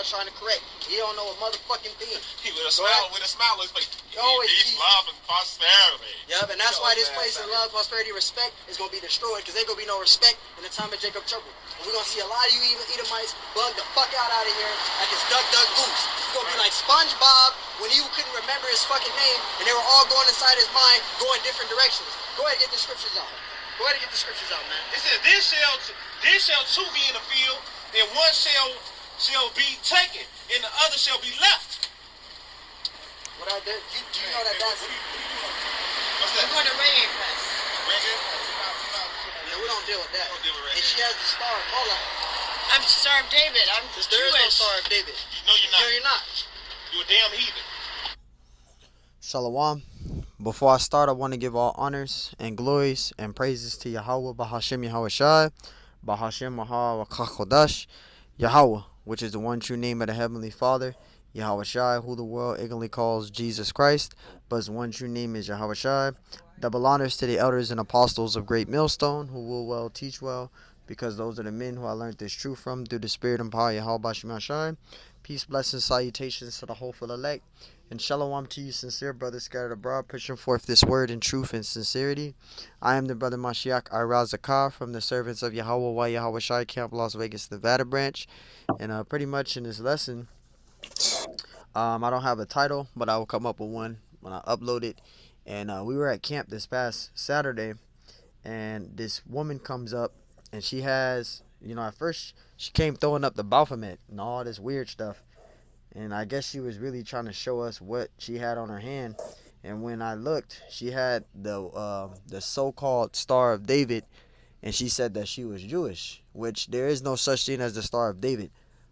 trying to correct. He don't know a motherfucking thing. He with a smile on his face. Peace, love, and prosperity. Yup, and that's why this place in love, prosperity, respect is gonna be destroyed, because there's gonna be no respect in the time of Jacob trouble. And we're gonna see a lot of you Edomites bug the fuck out of here like it's Duck Duck Goose. You're gonna be like SpongeBob when he couldn't remember his fucking name and they were all going inside his mind, going different directions. Go ahead and get the scriptures out. Go ahead and get the scriptures out, man. It says, then shall two be in the field, and one shall be taken, and the other shall be left. What I did? Do you know that that's... What's that? I'm going to reggae class. Reggae? Yeah, we don't deal with that. We don't deal with reggae. And she has the star of Amalek. I'm the Star of David. I'm There is Jewish. no star of David. No, you're not. No, you're not. You're a damn heathen. Shalom. Before I start, I want to give all honors and glories and praises to Yahweh, Bahashem Yahweh Shai, Bahashem Mahawachachodash, Yahweh, which is the one true name of the Heavenly Father, Yahweh Shai, who the world ignorantly calls Jesus Christ, but his one true name is Yahweh Shai. Double honors to the elders and apostles of Great Millstone, who will well teach well, because those are the men who I learned this truth from through the Spirit and power of Yahweh Bahashem Shai. Peace, blessings, salutations to the hopeful elect. And shalom to you, sincere brothers scattered abroad, pushing forth this word in truth and sincerity. I am the brother Mashiach Zakar from the servants of Yahweh Yahweh Shai Camp, Las Vegas, Nevada branch. And pretty much in this lesson, I don't have a title, but I will come up with one when I upload it. And we were at camp this past Saturday, and this woman comes up, and she has, at first she came throwing up the Baphomet and all this weird stuff. And I guess she was really trying to show us what she had on her hand. And when I looked, she had the so-called Star of David, and she said that she was Jewish, which there is no such thing as the Star of David.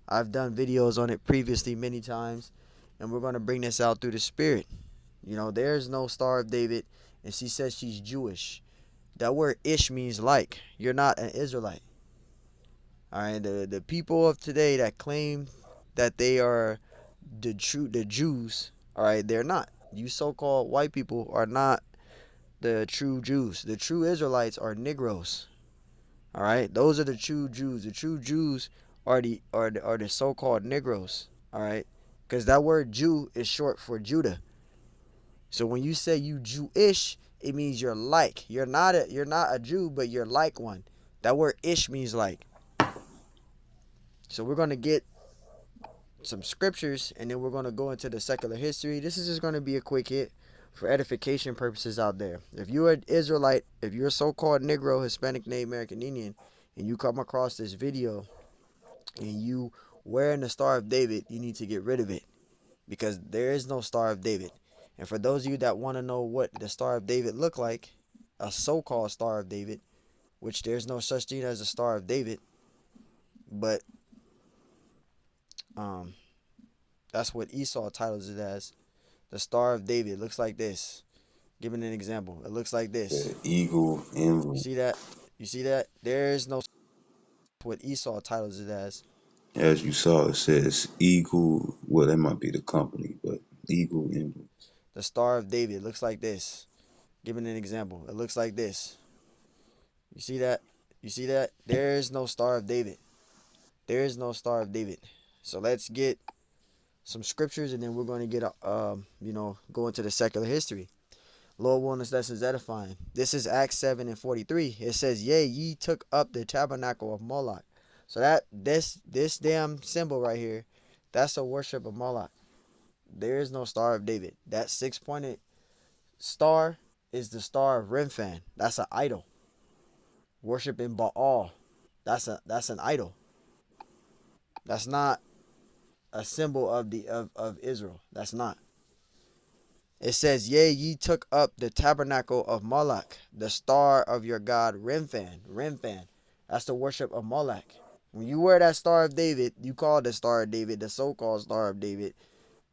I've done videos on it previously many times, and we're going to bring this out through the Spirit. There's no Star of David, and she says she's Jewish. That word ish means like. You're not an Israelite. All right, the people of today that claim that they are the Jews, all right, they're not. You so-called white people are not the true Jews. The true Israelites are Negroes. All right, those are the true Jews. The true Jews are the so-called Negroes. All right, because that word Jew is short for Judah. So when you say you Jewish, it means you're like. You're not a Jew, but you're like one. That word ish means like. So we're gonna get some scriptures, and then we're going to go into the secular history. This is just going to be a quick hit for edification purposes out there. If you're an Israelite, if you're a so-called Negro, Hispanic, Native American Indian, and you come across this video and you wearing the Star of David, you need to get rid of it, because there is no Star of David. And for those of you that want to know what the Star of David look like, a so-called Star of David, which there's no such thing as a Star of David, but that's what Esau titles it as. The Star of David looks like this. Giving an example, it looks like this. The eagle emblem. You see that? You see that? There is no what Esau titles it as. As you saw, it says eagle. Well, that might be the company, but eagle emblem. The Star of David looks like this. Giving an example, it looks like this. You see that? You see that? There is no Star of David. There is no Star of David. So let's get some scriptures, and then we're going to get go into the secular history. Lord willing, this lesson is edifying. This is Acts 7:43. It says, "Yea, ye took up the tabernacle of Moloch." So that this damn symbol right here, that's a worship of Moloch. There is no Star of David. That 6-pointed star is the star of Remphan. That's an idol. Worshiping Baal. That's an idol. That's not a symbol of Israel. That's not. It says, "Yea, ye took up the tabernacle of Moloch, the star of your god Remphan." Remphan. That's the worship of Moloch. When you wear that Star of David, you call it the Star of David, the so-called Star of David.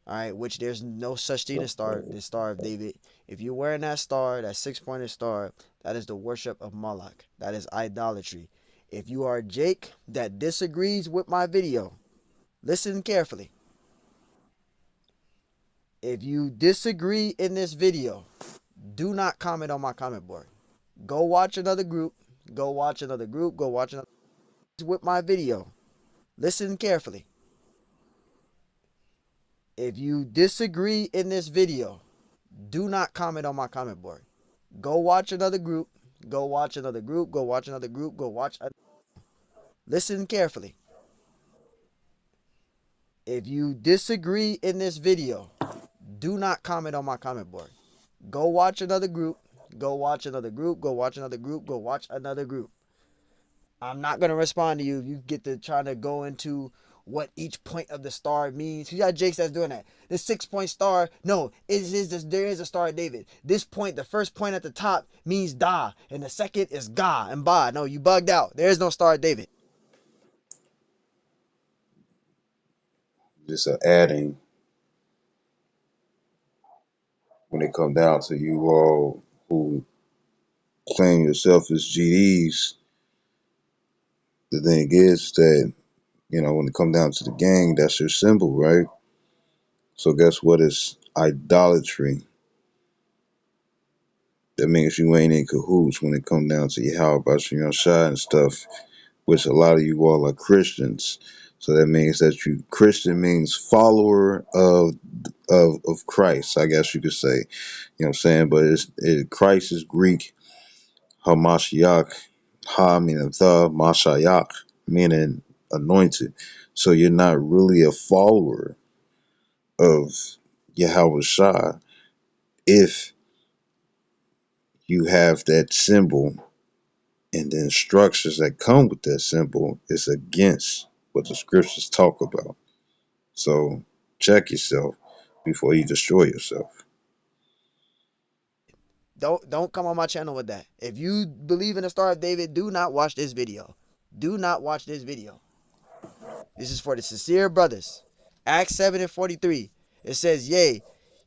All right, which there's no such thing as the Star of David. If you're wearing that star, that 6-pointed star, that is the worship of Moloch. That is idolatry. If you are Jake that disagrees with my video, listen carefully. If you disagree in this video, do not comment on my comment board. Go watch another group. Go watch another group. Go watch another with my video. Listen carefully. If you disagree in this video, do not comment on my comment board. Go watch another group. Go watch another group. Go watch another group. Go watch. Listen carefully. If you disagree in this video, do not comment on my comment board. Go watch another group. Go watch another group. Go watch another group. Go watch another group. I'm not gonna respond to you. You get to try to go into what each point of the star means. You got Jakes that's doing that. The 6-point star, no, there is a star of David. This point, the first point at the top means Da, and the second is Ga and Ba. No, you bugged out. There is no star of David. Just adding when it come down to you all who claim yourself as GDs. The thing is that, when it come down to the gang, that's your symbol, right? So guess what is idolatry? That means you ain't in cahoots when it come down to your how about your shot and stuff, which a lot of you all are Christians. So that means that you Christian means follower of Christ, I guess you could say. You know what I'm saying? But Christ is Greek, Hamashiach, Ha meaning the, Mashiach meaning anointed. So you're not really a follower of Yahweh Shah if you have that symbol, and the instructions that come with that symbol is against what the scriptures talk about. So check yourself before you destroy yourself. Don't come on my channel with that. If you believe in the Star of David, do not watch this video. Do not watch this video. This is for the sincere brothers. Acts 7 and 43. It says, yea,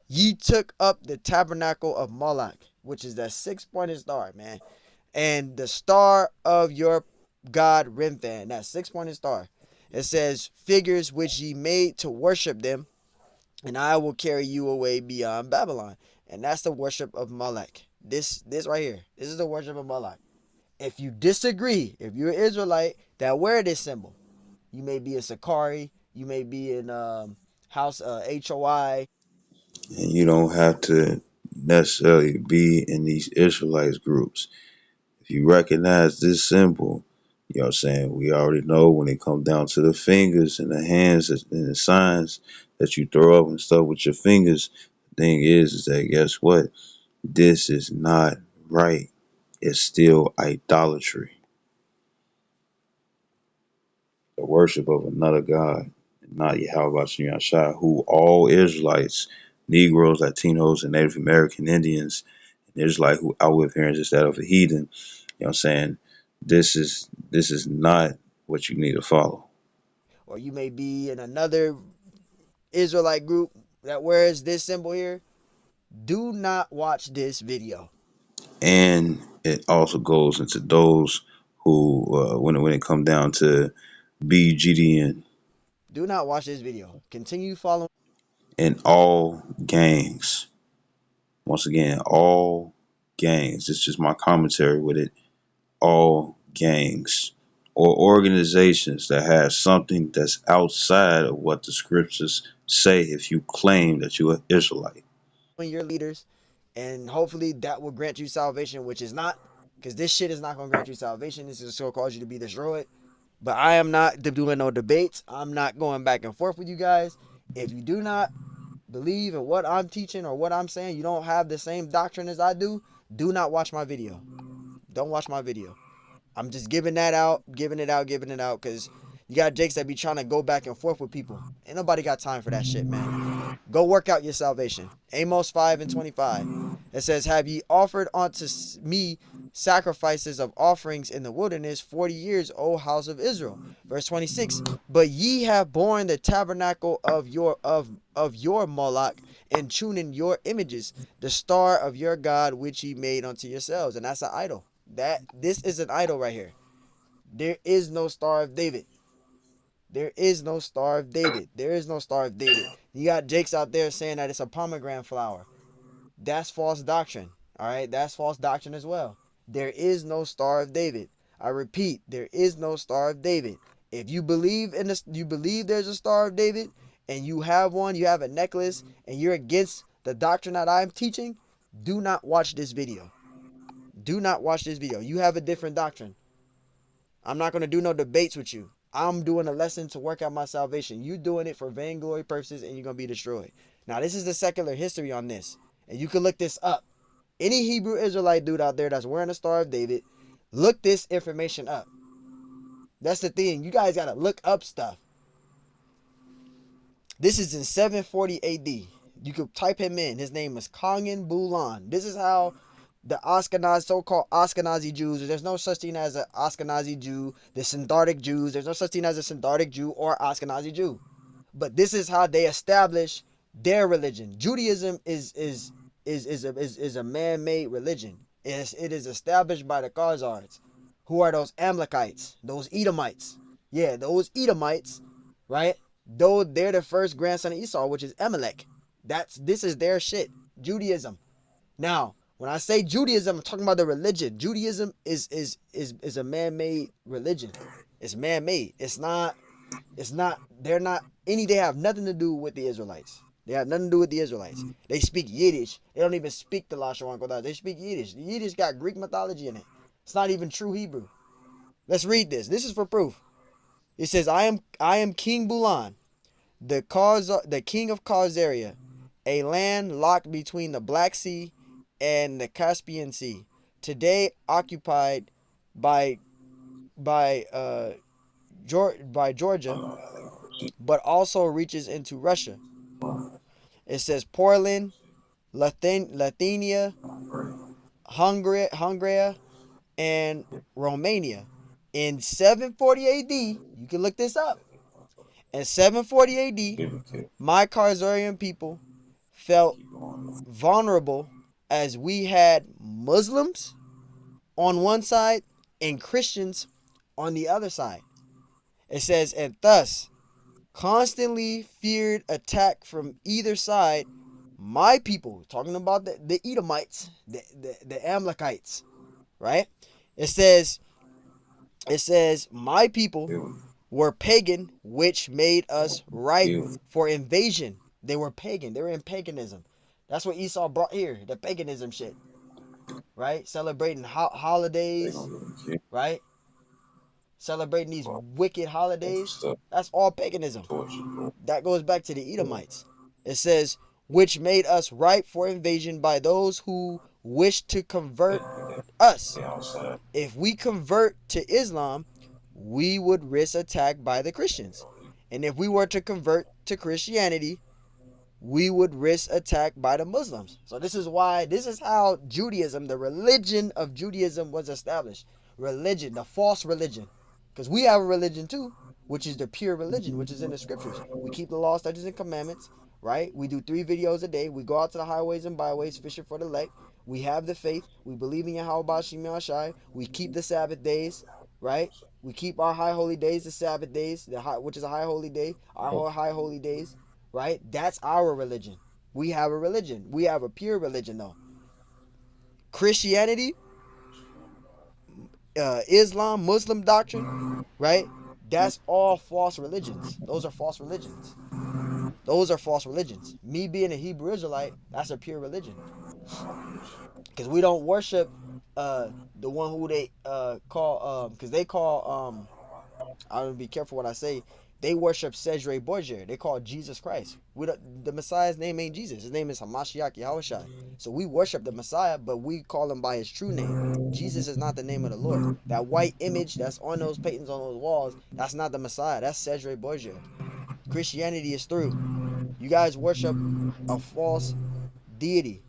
ye took up the tabernacle of Moloch, which is that 6-pointed star, man. And the star of your god Remphan, that 6-pointed star. It says, figures which ye made to worship them, and I will carry you away beyond Babylon. And that's the worship of Moloch. This right here. This is the worship of Moloch. If you disagree, if you're an Israelite that wear this symbol, you may be a Sakari, you may be in house HOI. And you don't have to necessarily be in these Israelites groups. If you recognize this symbol, you know what I'm saying? We already know when it comes down to the fingers and the hands and the signs that you throw up and stuff with your fingers. The thing is that guess what? This is not right. It's still idolatry, the worship of another God, and not Yahweh Shah, who all Israelites, Negroes, Latinos, and Native American Indians, and Israelites who outlive parents instead of a heathen. You know what I'm saying? This is not what you need to follow. Or you may be in another Israelite group that wears this symbol here. Do not watch this video. And it also goes into those who, when it come down to BGDN Do not watch this video. Continue following. and all gangs. Once again, all gangs. It's just my commentary with it. All gangs or organizations that have something that's outside of what the scriptures say if you claim that you're an Israelite. Your leaders, and hopefully that will grant you salvation, which is not, because this shit is not going to grant you salvation. This is so cause you to be destroyed. But I am not doing no debates. I'm not going back and forth with you guys. If you do not believe in what I'm teaching or what I'm saying, you don't have the same doctrine as I do not watch my video. Don't watch my video. I'm just giving that out, giving it out, because you got Jakes that be trying to go back and forth with people. Ain't nobody got time for that shit, man. Go work out your salvation. Amos 5 and 25. It says, have ye offered unto me sacrifices of offerings in the wilderness 40 years, O house of Israel? Verse 26. But ye have borne the tabernacle of your Moloch, and tuning your images, the star of your God which ye made unto yourselves. And that's an idol. This is an idol right here. There is no star of David. There is no star of David. There is no star of David. You got Jakes out there saying that it's a pomegranate flower. That's false doctrine. All right, that's false doctrine as well. There is no star of David. I repeat, there is no star of David. If you believe in this, you believe there's a star of David, and you have one, you have a necklace, and you're against the doctrine that I'm teaching, do not watch this video. Do not watch this video. You have a different doctrine. I'm not going to do no debates with you. I'm doing a lesson to work out my salvation. You doing it for vainglory purposes, and you're going to be destroyed. Now, this is the secular history on this, and you can look this up. Any Hebrew Israelite dude out there that's wearing a Star of David, look this information up. That's the thing. You guys got to look up stuff. This is in 740 AD. You could type him in. His name is Kongan Bulan. This is how the Ashkenaz, so-called Ashkenazi Jews, there's no such thing as an Ashkenazi Jew. The Sephardic Jews, there's no such thing as a Sephardic Jew or Ashkenazi Jew. But this is how they establish their religion. Judaism is a man-made religion. It is established by the Khazars, who are those Amalekites, those Edomites. Yeah, those Edomites, right? Though they're the first grandson of Esau, which is Amalek. This is their shit. Judaism. Now, when I say Judaism, I'm talking about the religion. Judaism is a man-made religion. It's man-made. They have nothing to do with the Israelites. They have nothing to do with the Israelites. They speak Yiddish. They don't even speak the Lashon Kodash. They speak Yiddish. The Yiddish got Greek mythology in it. It's not even true Hebrew. Let's read this. This is for proof. It says, I am King Bulan, the king of Khazaria, a land locked between the Black Sea and the Caspian Sea, today occupied by Georgia, but also reaches into Russia. It says Poland, Lithuania, Hungary, and Romania. In 740 AD, you can look this up. In 740 AD, my Khazarian people felt vulnerable as we had Muslims on one side and Christians on the other side. It says, and thus constantly feared attack from either side. My people, talking about the Edomites, the Amalekites, right? It says, my people were pagan, which made us ripe for invasion. They were pagan. They were in paganism. That's what Esau brought here, the paganism shit, right? Celebrating holidays, right? Celebrating these wicked holidays. That's all paganism. That goes back to the Edomites. It says, which made us ripe for invasion by those who wish to convert us. If we convert to Islam, we would risk attack by the Christians. And if we were to convert to Christianity, we would risk attack by the Muslims. So this is how Judaism, the religion of Judaism, was established. Religion, the false religion. Because we have a religion too, which is the pure religion, which is in the scriptures. We keep the law, statutes, and commandments, right? We do 3 videos a day. We go out to the highways and byways, fishing for the elect. We have the faith. We believe in Yahweh Bashim Yahshai. We keep the Sabbath days, right? We keep our high holy days, the Sabbath days, which is a high holy day, our high holy days, right? That's our religion. We have a religion. We have a pure religion, though. Christianity, Islam, Muslim doctrine, right? That's all false religions. Those are false religions. Those are false religions. Me being a Hebrew Israelite, that's a pure religion. Because we don't worship the one who they call, because they call, I'm going to be careful what I say. They worship Cedre Borgia. They call Jesus Christ. The Messiah's name ain't Jesus. His name is Hamashiach Yahushai. So we worship the Messiah, but we call him by his true name. Jesus is not the name of the Lord. That white image that's on those paintings on those walls, that's not the Messiah. That's Cedre Borgia. Christianity is through. You guys worship a false deity.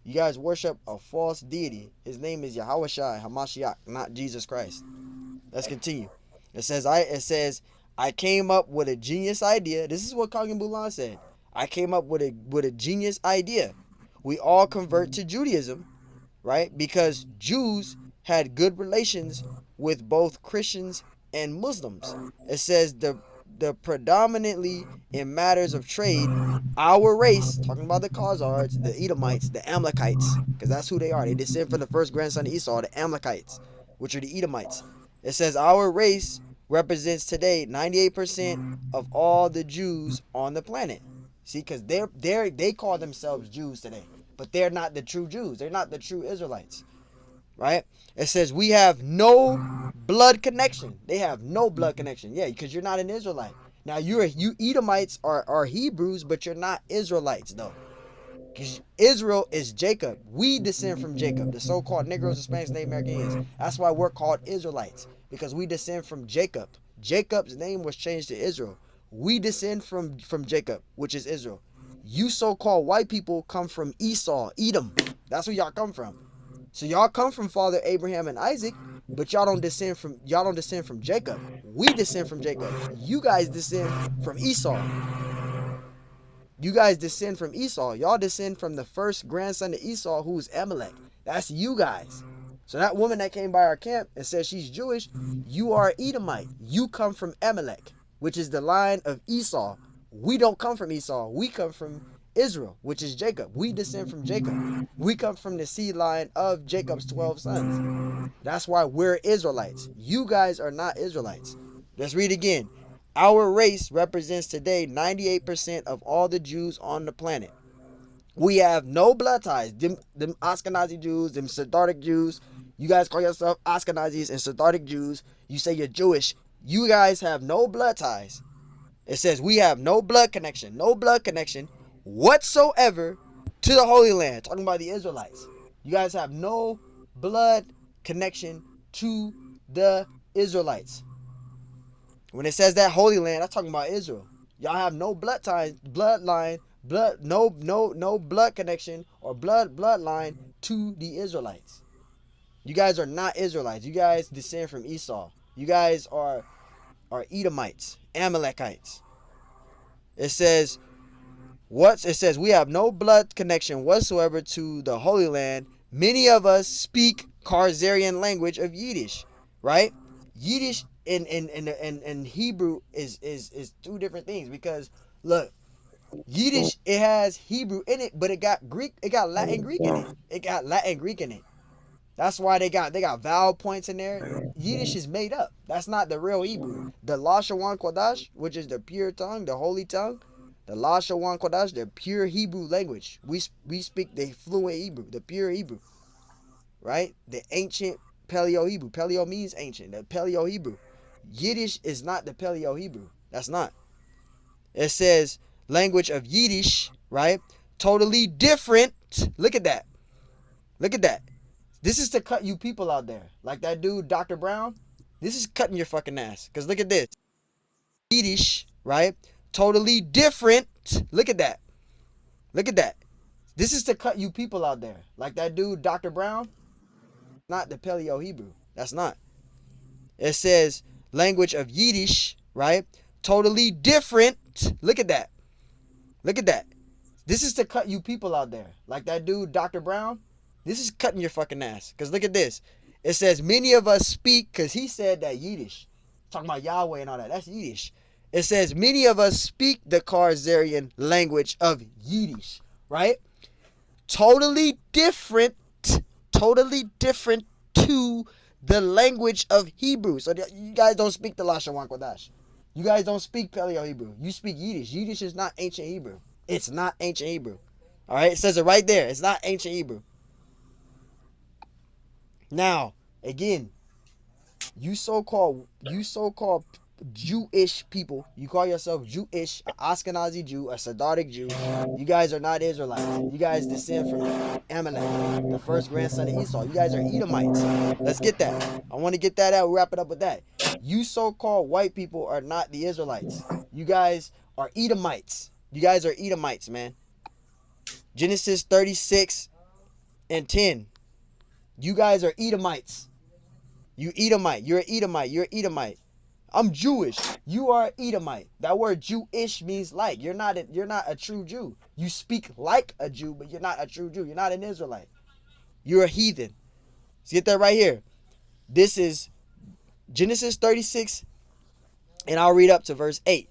You guys worship a false deity. His name is Yahushai Hamashiach, not Jesus Christ. Let's continue. It says, I came up with a genius idea. This is what Kagan Bulan said. I came up with a genius idea. We all convert to Judaism, right? Because Jews had good relations with both Christians and Muslims. It says the predominantly in matters of trade, our race, talking about the Khazars, the Edomites, the Amalekites, because that's who they are. They descend from the first grandson of Esau, the Amalekites, which are the Edomites. It says our race represents today 98% of all the Jews on the planet. See, because they call themselves Jews today, but they're not the true Jews. They're not the true Israelites, right? It says we have no blood connection. They have no blood connection. Yeah, because you're not an Israelite. Now you Edomites are Hebrews, but you're not Israelites though. Because Israel is Jacob. We descend from Jacob, the so-called Negroes, Hispanics, Native Americans. That's why we're called Israelites, because we descend from Jacob. Jacob's name was changed to Israel. We descend from Jacob, which is Israel. You so-called white people come from Esau, Edom. That's where y'all come from. So y'all come from Father Abraham and Isaac, but y'all don't descend from Jacob. We descend from Jacob. You guys descend from Esau. You guys descend from Esau. Y'all descend from the first grandson of Esau, who's Amalek. That's you guys. So that woman that came by our camp and says she's Jewish, you are Edomite. You come from Amalek, which is the line of Esau. We don't come from Esau. We come from Israel, which is Jacob. We descend from Jacob. We come from the seed line of Jacob's 12 sons. That's why we're Israelites. You guys are not Israelites. Let's read again. Our race represents today 98% of all the Jews on the planet. We have no blood ties. Them Ashkenazi Jews, them Sephardic Jews. You guys call yourself Ashkenazis and Sephardic Jews. You say you're Jewish. You guys have no blood ties. It says we have no blood connection whatsoever to the Holy Land. Talking about the Israelites. You guys have no blood connection to the Israelites. When it says that Holy Land, that's talking about Israel. Y'all have no blood ties, bloodline, no blood connection or bloodline to the Israelites. You guys are not Israelites. You guys descend from Esau. You guys are Edomites, Amalekites. It says we have no blood connection whatsoever to the Holy Land. Many of us speak Khazarian language of Yiddish, right? Yiddish in Hebrew is two different things, because look, Yiddish, it has Hebrew in it, but it got Latin Greek in it. It got Latin Greek in it. That's why they got vowel points in there. Yiddish is made up. That's not the real Hebrew. The Lashawan Kodash, which is the pure tongue, the holy tongue, the Lashawan Kodash, the pure Hebrew language. We speak the fluent Hebrew, the pure Hebrew, right? The ancient Paleo Hebrew. Paleo means ancient. The Paleo Hebrew. Yiddish is not the Paleo Hebrew. That's not. It says language of Yiddish, right? Totally different. Look at that. Look at that. This is to cut you people out there. Like that dude, Dr. Brown. This is cutting your fucking ass. Because look at this. Yiddish, right? Totally different. Look at that. Look at that. This is to cut you people out there. Like that dude, Dr. Brown. Not the Paleo Hebrew. That's not. It says language of Yiddish, right? Totally different. Look at that. Look at that. This is to cut you people out there. Like that dude, Dr. Brown. This is cutting your fucking ass. Because look at this. It says many of us speak, because he said that Yiddish. Talking about Yahweh and all that. That's Yiddish. It says many of us speak the Khazarian language of Yiddish. Right? Totally different to the language of Hebrew. So you guys don't speak the Lashawan Kodash. You guys don't speak Paleo Hebrew. You speak Yiddish. Yiddish is not ancient Hebrew. It's not ancient Hebrew. All right? It says it right there. It's not ancient Hebrew. Now, again, you so-called Jewish people, you call yourself Jewish, an Ashkenazi Jew, a Sephardic Jew. You guys are not Israelites. You guys descend from Amalek, the first grandson of Esau. You guys are Edomites. Let's get that. I want to get that out. We'll wrap it up with that. You so-called white people are not the Israelites. You guys are Edomites. You guys are Edomites, man. Genesis 36:10. You guys are Edomites. You Edomite. You're an Edomite. You're an Edomite. I'm Jewish. You are Edomite. That word Jewish means like. You're not a true Jew. You speak like a Jew, but you're not a true Jew. You're not an Israelite. You're a heathen. Let's get that right here. This is Genesis 36, and I'll read up to verse 8.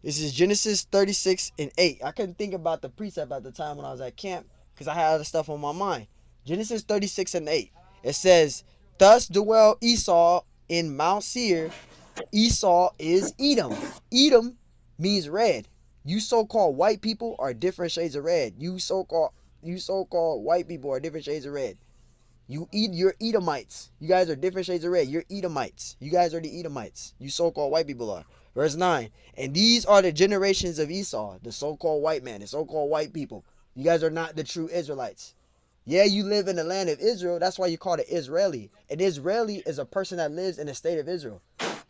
This is Genesis 36:8. I couldn't think about the precept at the time when I was at camp because I had other stuff on my mind. Genesis 36:8. It says, thus dwell Esau in Mount Seir, Esau is Edom. Edom means red. You so-called white people are different shades of red. You so-called white people are different shades of red. You're Edomites. You guys are different shades of red. You're Edomites. You guys are the Edomites. You so-called white people are. Verse 9. And these are the generations of Esau, the so-called white man, the so-called white people. You guys are not the true Israelites. Yeah, you live in the land of Israel. That's why you call it Israeli. An Israeli is a person that lives in the state of Israel.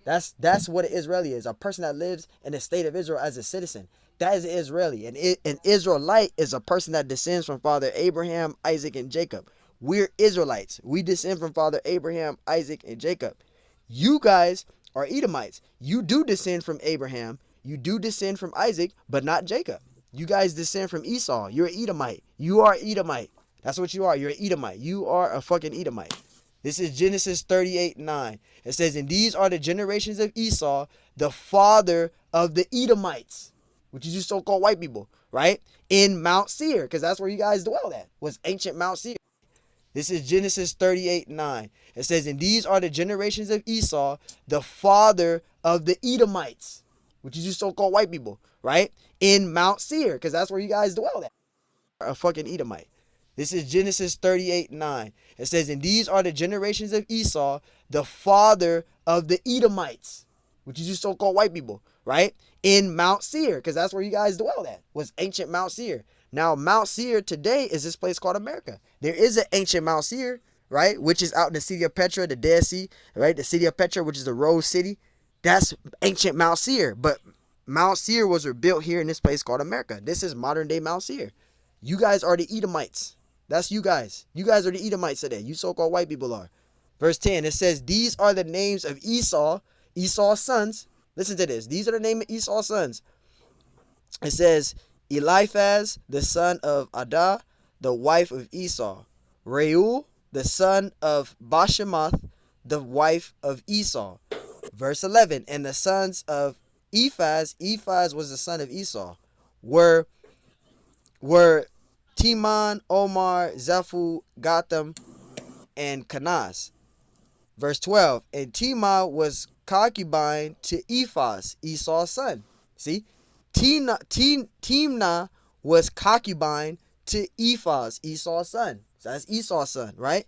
That's what an Israeli is. A person that lives in the state of Israel as a citizen. That is an Israeli. An Israelite is a person that descends from Father Abraham, Isaac, and Jacob. We're Israelites. We descend from Father Abraham, Isaac, and Jacob. You guys are Edomites. You do descend from Abraham. You do descend from Isaac, but not Jacob. You guys descend from Esau. You're an Edomite. You are Edomite. That's what you are. You're an Edomite. You are a fucking Edomite. This is Genesis 38:9. It says, and these are the generations of Esau, the father of the Edomites, which is you so-called white people, right? In Mount Seir, because that's where you guys dwell at, was ancient Mount Seir. This is Genesis 38:9. It says, and these are the generations of Esau, the father of the Edomites, which is you so-called white people, right? In Mount Seir, because that's where you guys dwell at. A fucking Edomite. This is Genesis 38:9. It says, and these are the generations of Esau, the father of the Edomites, which is you so-called white people, right? In Mount Seir, because that's where you guys dwell at, was ancient Mount Seir. Now, Mount Seir today is this place called America. There is an ancient Mount Seir, right? Which is out in the city of Petra, the Dead Sea, right? The city of Petra, which is the Rose City. That's ancient Mount Seir. But Mount Seir was built here in this place called America. This is modern day Mount Seir. You guys are the Edomites. That's you guys. You guys are the Edomites today. You so-called white people are. Verse 10, it says, these are the names of Esau, Esau's sons. Listen to this. These are the names of Esau's sons. It says, Eliphaz, the son of Adah, the wife of Esau. Reuel, the son of Bashemath, the wife of Esau. Verse 11, and the sons of Ephaz was the son of Esau, were Teman, Omar, Zephu, Gotham, and Kanaz. Verse 12, and Timah was concubine to Ephaz, Esau's son. See? Timnah was concubine to Ephaz, Esau's son. So that's Esau's son, right?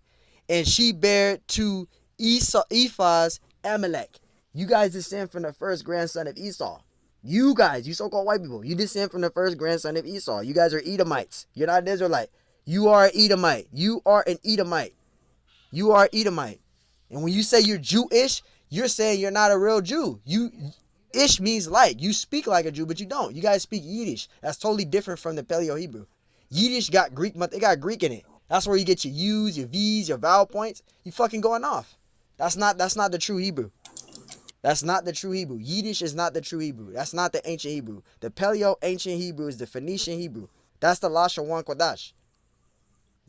And she bare to Ephaz Amalek. You guys descend from the first grandson of Esau. You guys, you so-called white people, you descend from the first grandson of Esau. You guys are Edomites. You're not an Israelite. You are an Edomite. You are an Edomite. You are Edomite. And when you say you're Jewish, you're saying you're not a real Jew. Ish means like. You speak like a Jew, but you don't. You guys speak Yiddish. That's totally different from the Paleo Hebrew. Yiddish got Greek, they got Greek in it. That's where you get your U's, your V's, your vowel points. You fucking going off. That's not the true Hebrew. That's not the true Hebrew. Yiddish is not the true Hebrew. That's not the ancient Hebrew. The Paleo ancient Hebrew is the Phoenician Hebrew. That's the Lashon Kodash.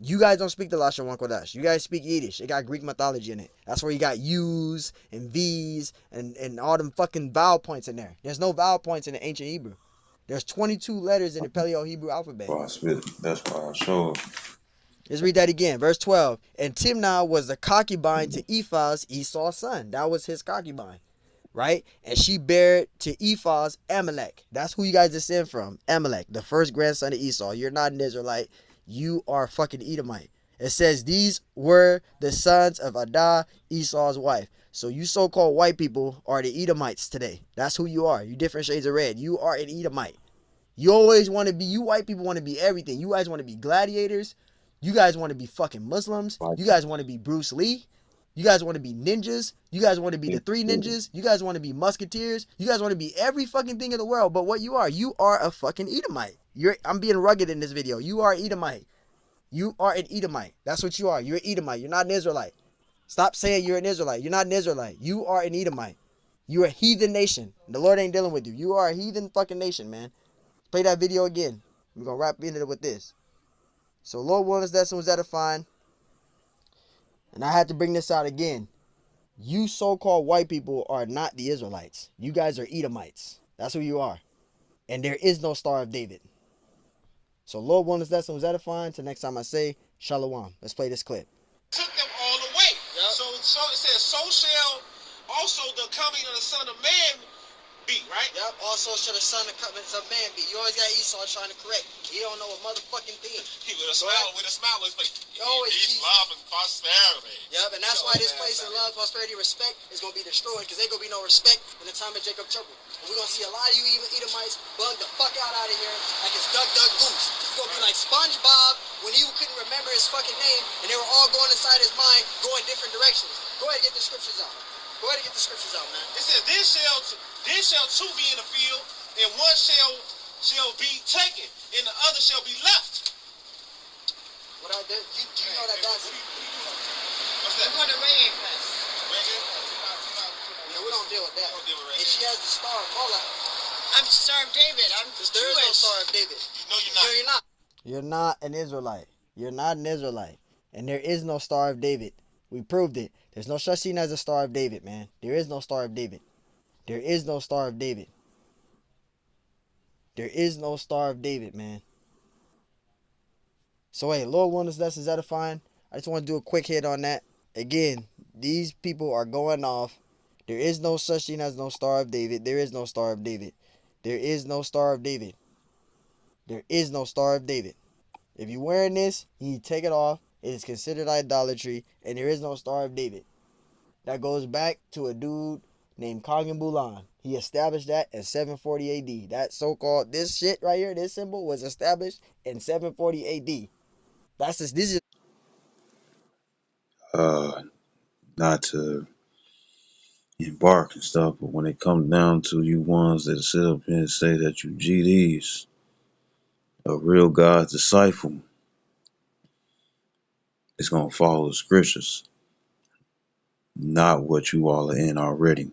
You guys don't speak the Lashon Kodash. You guys speak Yiddish. It got Greek mythology in it. That's where you got U's and V's and all them fucking vowel points in there. There's no vowel points in the ancient Hebrew. There's 22 letters in the Paleo Hebrew alphabet. That's why I showed. Let's read that again. Verse 12. And Timnah was the concubine to Ephaz, Esau's son. That was his concubine. Right? And she bare to Ephaz Amalek. That's who you guys descend from. Amalek, the first grandson of Esau. You're not an Israelite. You are fucking Edomite. It says these were the sons of Adah, Esau's wife. So you so-called white people are the Edomites today. That's who you are. You different shades of red. You are an Edomite. You always want to be, you white people want to be everything. You guys want to be gladiators. You guys want to be fucking Muslims. You guys want to be Bruce Lee. You guys want to be ninjas. You guys want to be the three ninjas. You guys want to be musketeers. You guys want to be every fucking thing in the world. But what you are a fucking Edomite. I'm being rugged in this video. You are Edomite. You are an Edomite. That's what you are. You're an Edomite. You're not an Israelite. Stop saying you're an Israelite. You're not an Israelite. You are an Edomite. You're a heathen nation. The Lord ain't dealing with you. You are a heathen fucking nation, man. Play that video again. We're going to wrap into it with this. So, Lord willing, this lesson was edifying. And I had to bring this out again. You so-called white people are not the Israelites. You guys are Edomites. That's who you are. And there is no Star of David. So, Lord willing, this lesson was edifying. Till next time I say, Shalom. Let's play this clip. Took them all away. Yep. So it says, so shall Also, the coming of the Son of Man be, right? Yep. Also, should the son of man be? You always got Esau trying to correct. He don't know a motherfucking thing. He with a smile on his face. Always Peace, cheesy. love, and prosperity. Yep, and that's why this place in love, prosperity, respect is gonna be destroyed, because ain't gonna be no respect in the time of Jacob trouble. And we're gonna see a lot of you Edomites bug the fuck out of here like it's Duck Duck Goose. You're gonna be like SpongeBob when he couldn't remember his fucking name and they were all going inside his mind, going different directions. Go ahead and get the scriptures out. Go ahead and get the scriptures out, man. It says, then shall two be in the field, and one shall be taken, and the other shall be left. What I did, do you know that that's... What's I'm that? going to reggae fest. Reggae? No, we don't deal with that. Don't deal with And reggae. she has the star of Amalek. I'm Star of David. I'm There is no Jewish. star of David. No, you're No, not. you're not. You're not an Israelite. You're not an Israelite. And there is no Star of David. We proved it. There's no such thing as a Star of David, man. There is no Star of David. There is no Star of David. There is no Star of David, man. So, hey, Lord willing, that's edifying. I just want to do a quick hit on that. Again, these people are going off. There is no such thing as no Star of David. There is no Star of David. There is no Star of David. There is no Star of David. If you're wearing this, you need to take it off. It is considered idolatry, and there is no Star of David. That goes back to a dude named Kagan Bulan. He established that in 740 AD. That so-called, this shit right here, this symbol was established in 740 AD. This is... Not to embark and stuff, but when it comes down to you ones that sit up here and say that you GDs, a real God's disciple, is gonna follow the scriptures, not what you all are in already.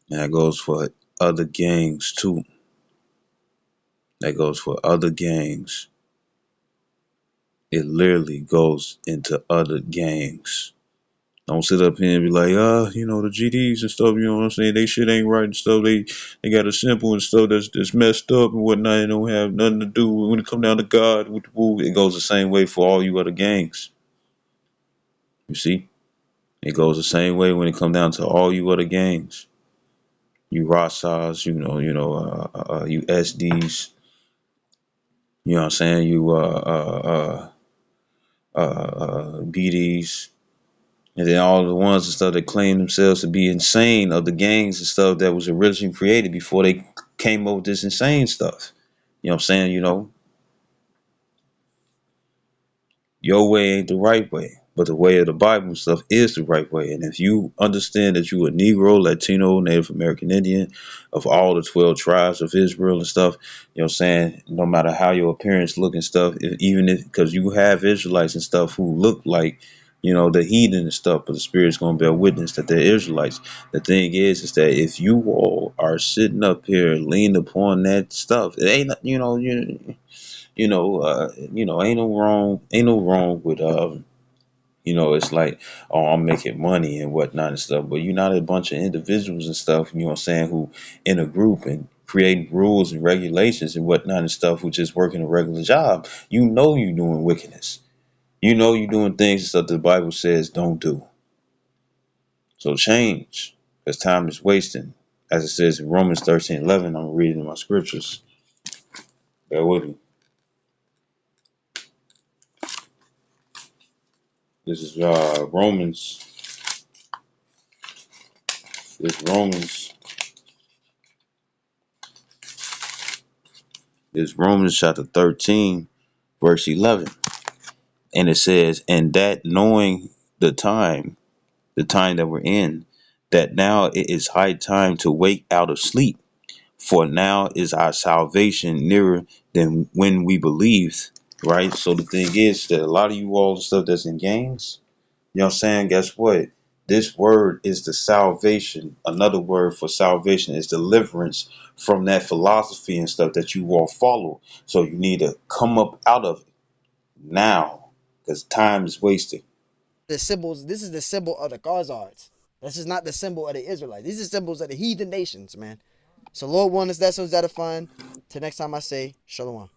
And that goes for other gangs too. That goes for other gangs. It literally goes into other gangs. Don't sit up here and be like, the GDs and stuff, you know what I'm saying? They shit ain't right and stuff. They got a simple and stuff that's messed up and whatnot. It don't have nothing to do when it come down to God. It goes the same way for all you other gangs. You see? It goes the same way when it come down to all you other gangs. You Rasas, you SDs, you know what I'm saying? You BDs, and then all the ones and stuff that claim themselves to be insane of the gangs and stuff that was originally created before they came up with this insane stuff. You know what I'm saying? Your way ain't the right way, but the way of the Bible and stuff is the right way. And if you understand that you a Negro, Latino, Native American Indian, of all the 12 tribes of Israel and stuff, you know what I'm saying? No matter how your appearance look and stuff, because you have Israelites and stuff who look like, the heathen and stuff, but the Spirit's going to bear witness that they're Israelites. The thing is that if you all are sitting up here leaning upon that stuff, it ain't, ain't no wrong with it's like, oh, I'm making money and whatnot and stuff, but you're not a bunch of individuals and stuff, you know what I'm saying, who in a group and creating rules and regulations and whatnot and stuff, who just working a regular job. You're doing wickedness. You're doing things that the Bible says don't do. So change, because time is wasting. As it says in Romans 13:11, I'm reading my scriptures. Bear with me. This is Romans. This Romans chapter 13, verse 11. And it says, and that knowing the time that we're in, that now it is high time to wake out of sleep. For now is our salvation nearer than when we believed. Right? So the thing is that a lot of you all the stuff that's in gangs, you know what I'm saying? Guess what? This word is the salvation. Another word for salvation is deliverance from that philosophy and stuff that you all follow. So you need to come up out of it now, because time is wasted. The symbols, this is the symbol of the Khazars. This is not the symbol of the Israelites. These are symbols of the heathen nations, man. So Lord willing, that's edifying. Till next time I say, Shalom.